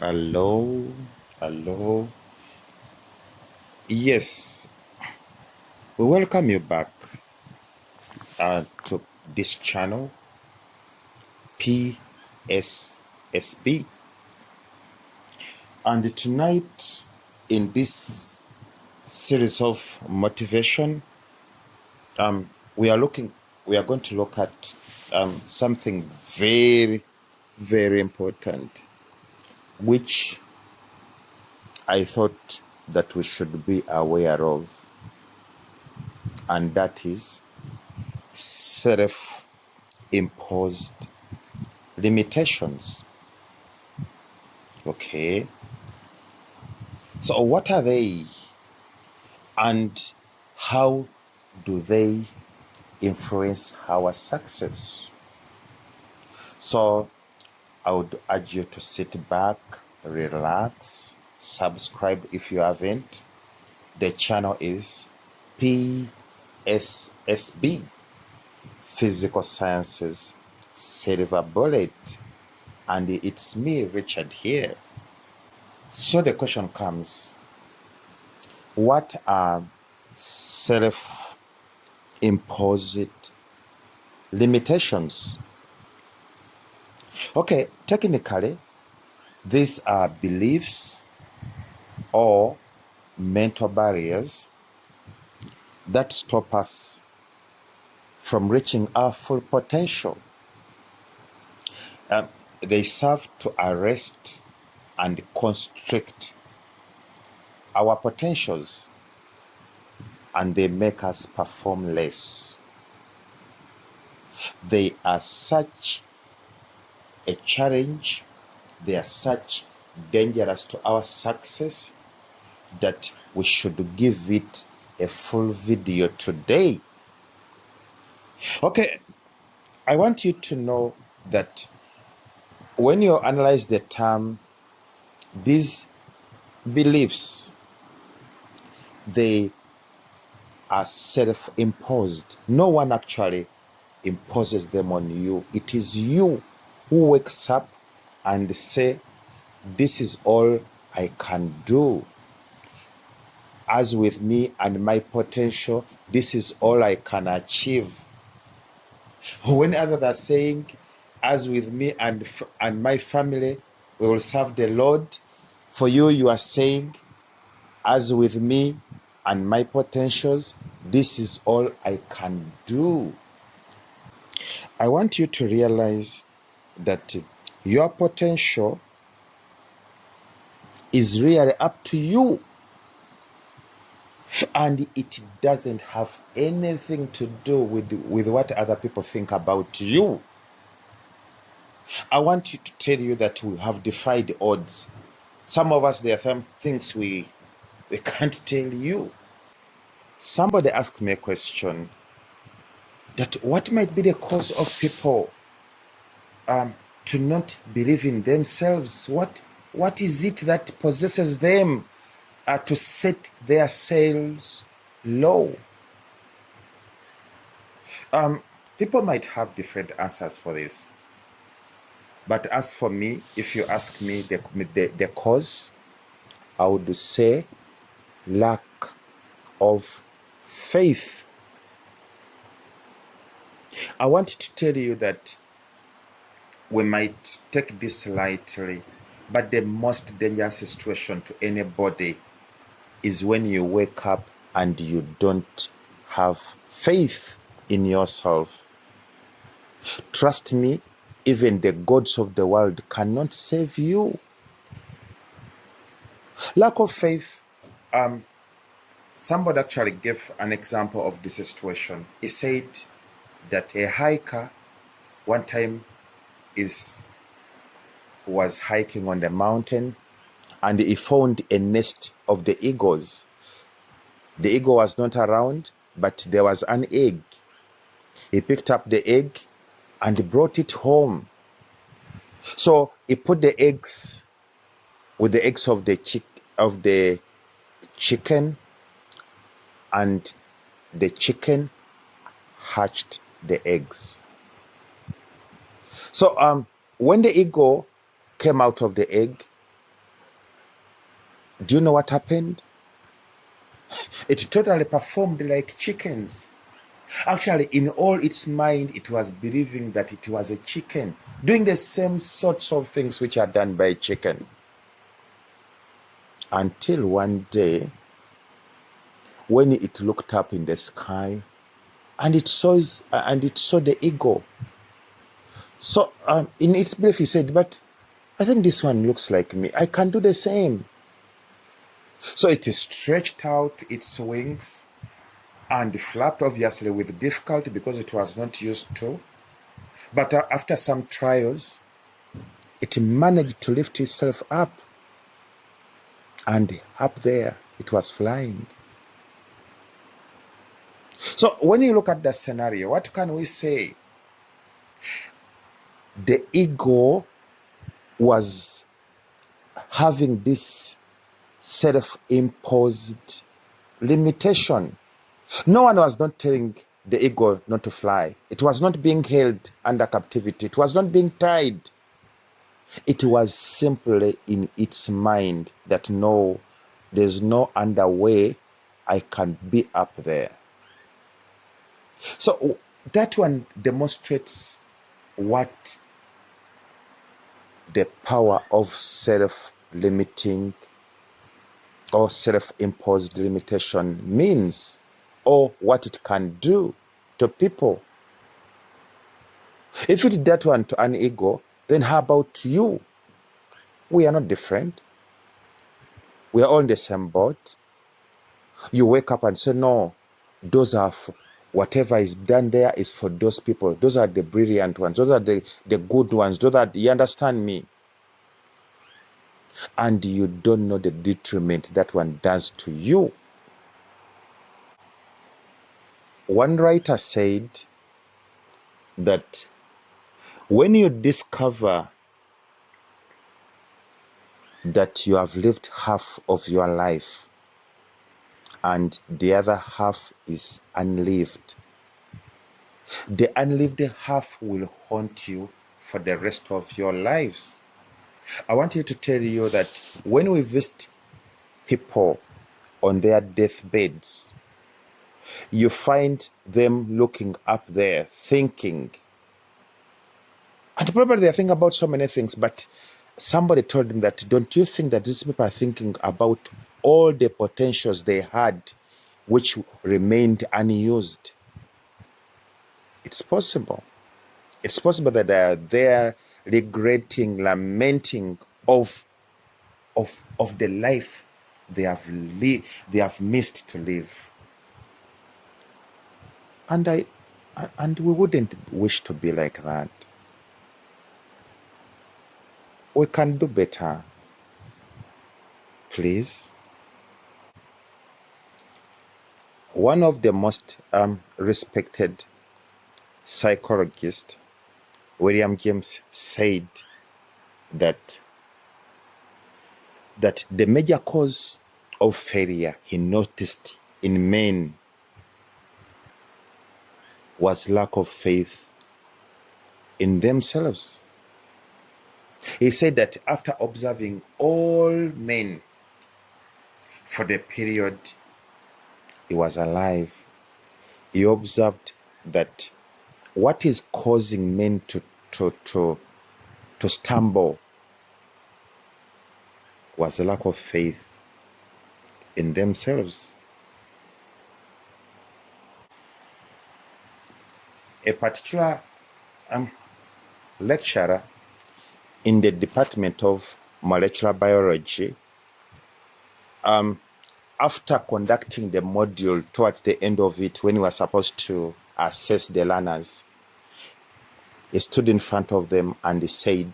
Hello, hello. Yes, we welcome you back to this channel, PSSB. And tonight, in this series of motivation, we are going to look at something very, very important, which I thought that we should be aware of, and that is self-imposed limitations. Okay, so what are they and how do they influence our success? So I would urge you to sit back, relax, subscribe if you haven't. The channel is PSSB, Physical Sciences Silver Bullet, and it's me, Richard, here. So the question comes, what are self-imposed limitations? Okay, technically, these are beliefs or mental barriers that stop us from reaching our full potential. They serve to arrest and constrict our potentials, and they make us perform less. They are such a challenge, they are such dangerous to our success that we should give it a full video today. Okay, I want you to know that when you analyze the term, these beliefs, they are self-imposed. No one actually imposes them on you. It is you who wakes up and say, this is all I can do. As with me and my potential, this is all I can achieve. When others are saying, as with me and my family, we will serve the Lord. For you, you are saying, as with me and my potentials, this is all I can do. I want you to realize that your potential is really up to you, and it doesn't have anything to do with what other people think about you. I want you to tell you that we have defied odds. Some of us, there are some things we can't tell you. Somebody asked me a question that what might be the cause of people to not believe in themselves? What is it that possesses them to set their sails low? People might have different answers for this. But as for me, if you ask me the cause, I would say lack of faith. I want to tell you that we might take this lightly, but the most dangerous situation to anybody is when you wake up and you don't have faith in yourself. Trust me, even the gods of the world cannot save you. Lack of faith, somebody actually gave an example of this situation. He said that a hiker one time was hiking on the mountain, and he found a nest of the eagles. The eagle was not around, but there was an egg. He picked up the egg and brought it home. So he put the eggs with the eggs of the chicken, and the chicken hatched the eggs. So when the eagle came out of the egg, Do you know what happened? It totally performed like chickens. Actually, in all its mind, it was believing that it was a chicken, doing the same sorts of things which are done by a chicken. Until one day, when it looked up in the sky, and it saw the eagle. So in its belief, he said, "But I think this one looks like me. I can do the same." So it stretched out its wings and flapped, obviously with difficulty because it was not used to. But after some trials, it managed to lift itself up. And up there, it was flying. So when you look at the scenario, what can we say? The ego was having this self-imposed limitation. No one was not telling the ego not to fly. It was not being held under captivity. It was not being tied. It was simply in its mind that no, there's no other way I can be up there. So that one demonstrates what the power of self-limiting or self-imposed limitation means, or what it can do to people. If it did that one to an ego, then how about you? We are not different. We are all in the same boat. You wake up and say, no, those are whatever is done there is for those people. Those are the brilliant ones. Those are the good ones. Those are, you understand me? And you don't know the detriment that one does to you. One writer said that when you discover that you have lived half of your life and the other half is unlived, the unlived half will haunt you for the rest of your lives. I want you to tell you that when we visit people on their deathbeds, you find them looking up there thinking, and probably they're thinking about so many things, but somebody told them that, don't you think that these people are thinking about all the potentials they had which remained unused? It's possible. It's possible that they are there regretting, lamenting of the life they have missed to live. And we wouldn't wish to be like that. We can do better. Please. One of the most respected psychologists, William James, said that the major cause of failure he noticed in men was lack of faith in themselves. He said that after observing all men for the period he was alive, he observed that what is causing men to stumble was a lack of faith in themselves. A particular lecturer in the Department of Molecular Biology, after conducting the module towards the end of it, when we were supposed to assess the learners, he stood in front of them and he said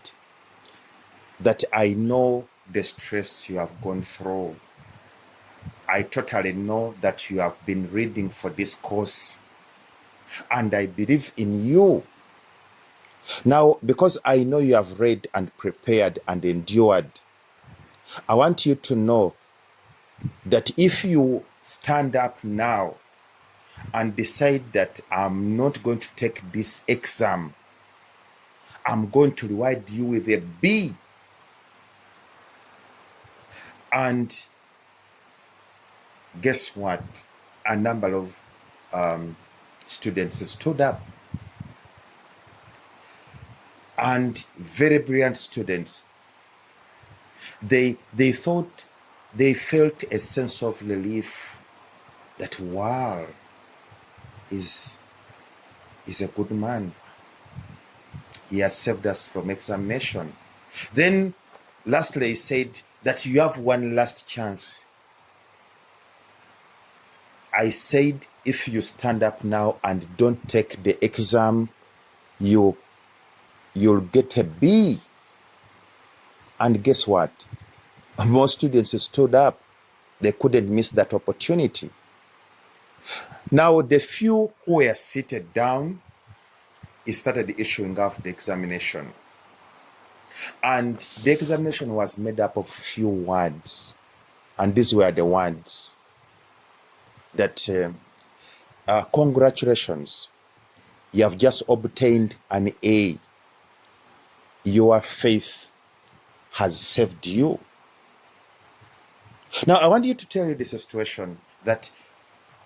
that, I know the stress you have gone through. I totally know that you have been reading for this course, and I believe in you. Now, because I know you have read and prepared and endured, I want you to know that if you stand up now and decide that I'm not going to take this exam, I'm going to reward you with a B. And guess what? A number of students stood up, and very brilliant students. They thought, they felt a sense of relief that, wow, is a good man. He has saved us from examination. Then lastly, he said that you have one last chance. I said, if you stand up now and don't take the exam, you'll get a B. And guess what? Most students stood up. They couldn't miss that opportunity. Now, the few who were seated down, he started issuing off the examination. And the examination was made up of few words. And these were the words that, congratulations, you have just obtained an A. Your faith has saved you. Now, I want you to tell you this situation, that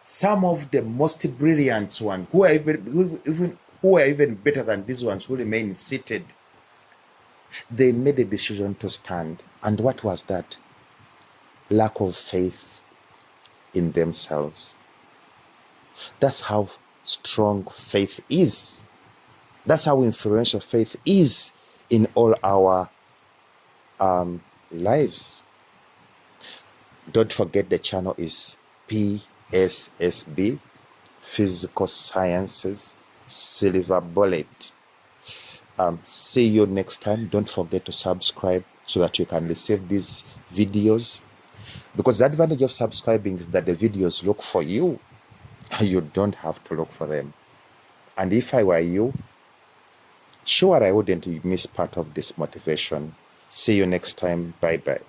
some of the most brilliant ones, who are even better than these ones who remain seated, they made a decision to stand. And what was that? Lack of faith in themselves. That's how strong faith is. That's how influential faith is in all our lives. Don't forget, the channel is PSSB, Physical Sciences Silver Bullet. See you next time. Don't forget to subscribe so that you can receive these videos, because the advantage of subscribing is that the videos look for you. You don't have to look for them. And if I were you, sure, I wouldn't miss part of this motivation. See you next time. Bye bye.